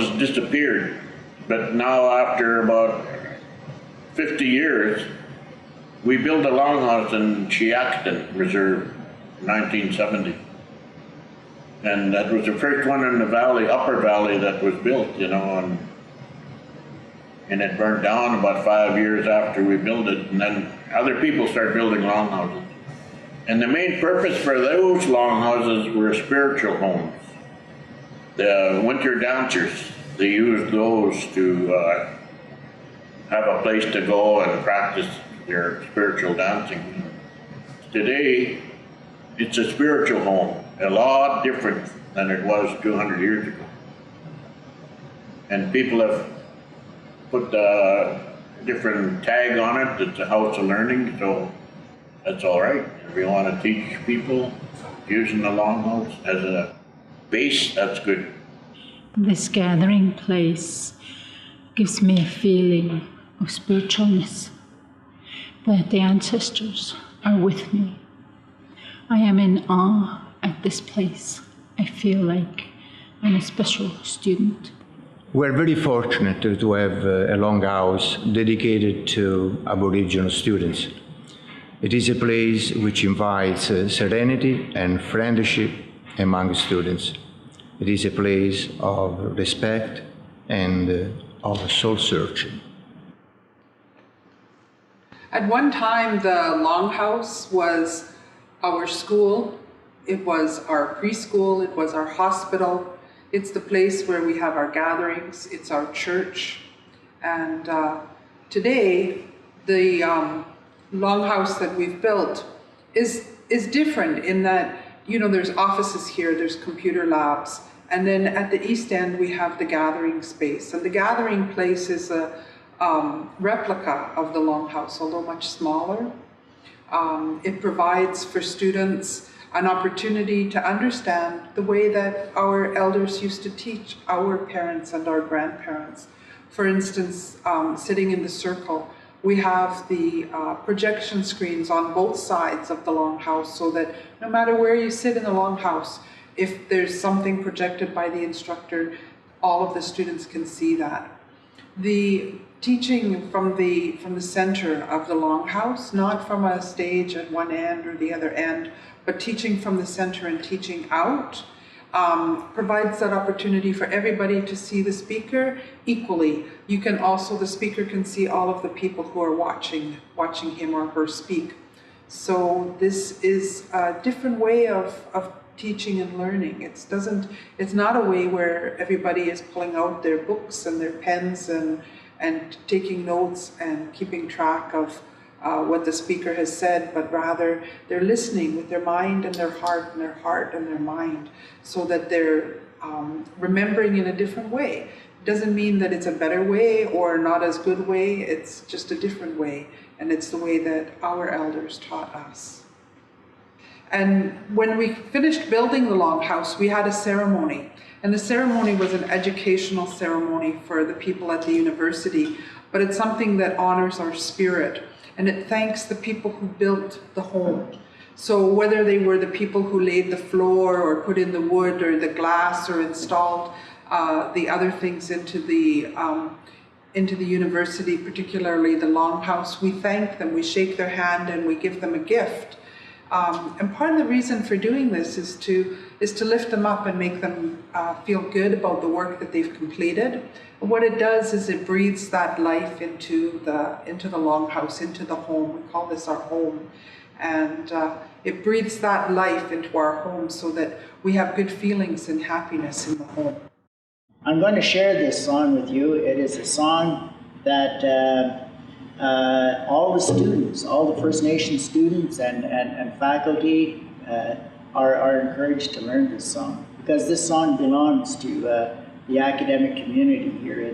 longhouses disappeared, but now after about 50 years, we built a longhouse in Chiaxton Reserve in 1970. And that was the first one in the valley, upper valley, that was built, you know, and it burned down about 5 years after we built it, and then other people started building longhouses. And the main purpose for those longhouses were spiritual homes. The winter dancers, they used those to have a place to go and practice their spiritual dancing. Today, it's a spiritual home, a lot different than it was 200 years ago. And people have put a different tag on it. It's a house of learning, so that's all right. If you want to teach people using the longhouse as a base, that's good. This gathering place gives me a feeling of spiritualness, that the ancestors are with me. I am in awe at this place. I feel like I'm a special student. We're very fortunate to have a longhouse dedicated to Aboriginal students. It is a place which invites serenity and friendship among students. It is a place of respect and of soul searching. At one time, the Longhouse was our school. It was our preschool. It was our hospital. It's the place where we have our gatherings. It's our church. And today, the Longhouse that we've built is different in that, you know, there's offices here, there's computer labs, and then at the east end we have the gathering space. And the gathering place is a replica of the Longhouse, although much smaller. It provides for students an opportunity to understand the way that our elders used to teach our parents and our grandparents. For instance, sitting in the circle, we have the projection screens on both sides of the Longhouse, so that no matter where you sit in the Longhouse, if there's something projected by the instructor, all of the students can see that. The teaching from the center of the Longhouse, not from a stage at one end or the other end, but teaching from the center and teaching out, provides that opportunity for everybody to see the speaker equally. You can also, the speaker can see all of the people who are watching him or her speak. So this is a different way of teaching and learning. It's not a way where everybody is pulling out their books and their pens and taking notes and keeping track of what the speaker has said, but rather they're listening with their mind and their heart and their heart and their mind, so that they're remembering in a different way. It doesn't mean that it's a better way or not as good way, it's just a different way, and it's the way that our elders taught us. And when we finished building the Longhouse, we had a ceremony. And the ceremony was an educational ceremony for the people at the university, but it's something that honors our spirit. And it thanks the people who built the home. So whether they were the people who laid the floor or put in the wood or the glass or installed the other things into the university, particularly the Longhouse, we thank them, we shake their hand, and we give them a gift. And part of the reason for doing this is to lift them up and make them feel good about the work that they've completed. And what it does is it breathes that life into the Longhouse, into the home. We call this our home. And it breathes that life into our home so that we have good feelings and happiness in the home. I'm going to share this song with you. It is a song that all the students, all the First Nation students and faculty are encouraged to learn this song, because this song belongs to the academic community here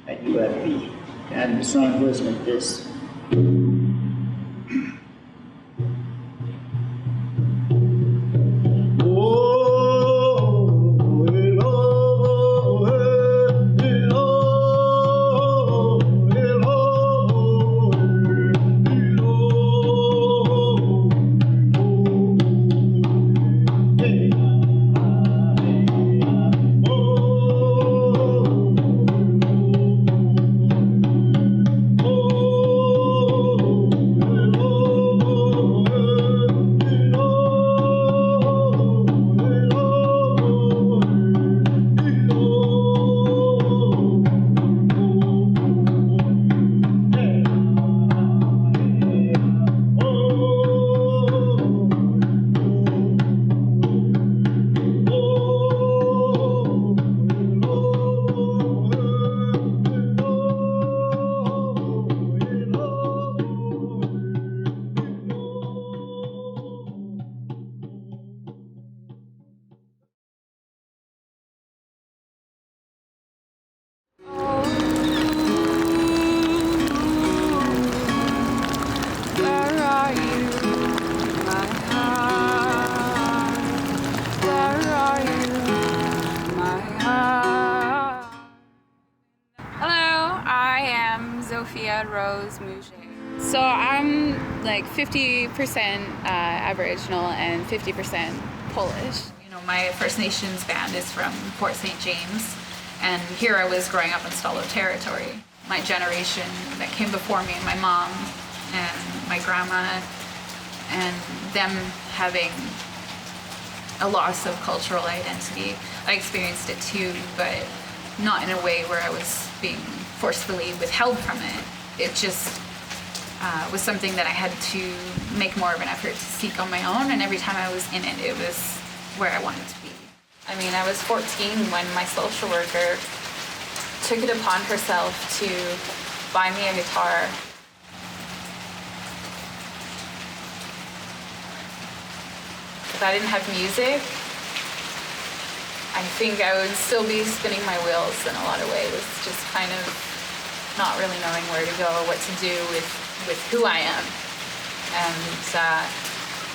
at UFB. And the song goes like this. Sophia Rose Mouget. So I'm like 50% Aboriginal and 50% Polish. You know, my First Nations band is from Port St. James, and here I was growing up in Stalo territory. My generation that came before me, my mom and my grandma, and them having a loss of cultural identity. I experienced it too, but not in a way where I was being forcefully withheld from it. It just was something that I had to make more of an effort to seek on my own, and every time I was in it, it was where I wanted to be. I mean, I was 14 when my social worker took it upon herself to buy me a guitar. If I didn't have music, I think I would still be spinning my wheels in a lot of ways, just kind of not really knowing where to go, what to do with who I am. And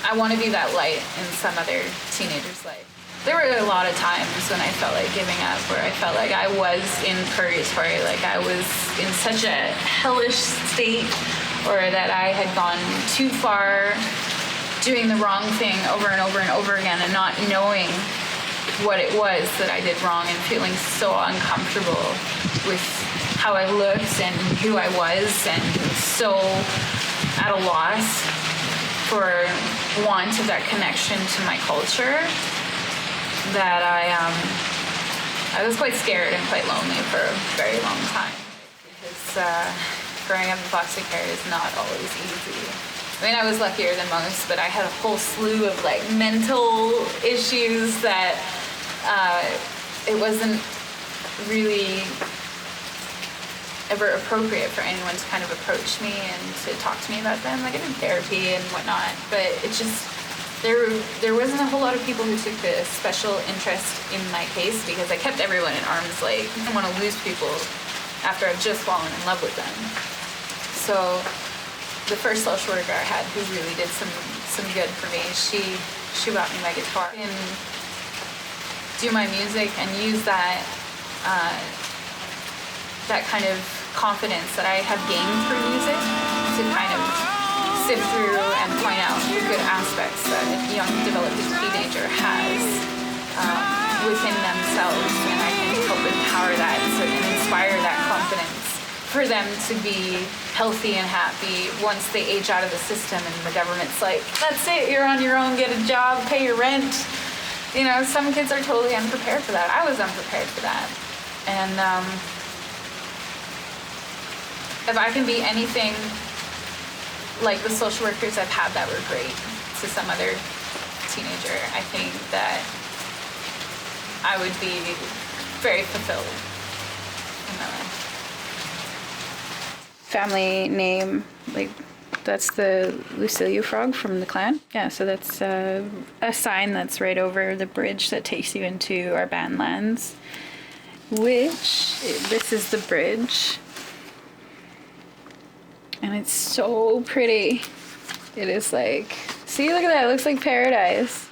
I want to be that light in some other teenager's life. There were a lot of times when I felt like giving up, where I felt like I was in purgatory, like I was in such a hellish state, or that I had gone too far, doing the wrong thing over and over and over again, and not knowing what it was that I did wrong, and feeling so uncomfortable with how I looked and who I was, and so at a loss for want of that connection to my culture, that I was quite scared and quite lonely for a very long time, because growing up in foster care is not always easy. I mean, I was luckier than most, but I had a whole slew of like mental issues that it wasn't really ever appropriate for anyone to kind of approach me and to talk to me about them. Like, I did therapy and whatnot, but it just, there wasn't a whole lot of people who took a special interest in my case, because I kept everyone at arm's length. I didn't want to lose people after I've just fallen in love with them. So the first social worker I had, who really did some good for me, she bought me my guitar and do my music and use that that kind of confidence that I have gained through music to kind of sift through and point out the good aspects that a young developing teenager has within themselves, and I can help empower that and inspire that confidence for them to be healthy and happy once they age out of the system and the government's like, that's it, you're on your own, get a job, pay your rent. You know, some kids are totally unprepared for that. I was unprepared for that. And if I can be anything like the social workers I've had that were great to some other teenager, I think that I would be very fulfilled in my life. Family name, like, that's the Lucilia frog from the clan. Yeah, so that's a sign that's right over the bridge that takes you into our band lands, which, this is the bridge. And it's so pretty. It is like, see, look at that, it looks like paradise.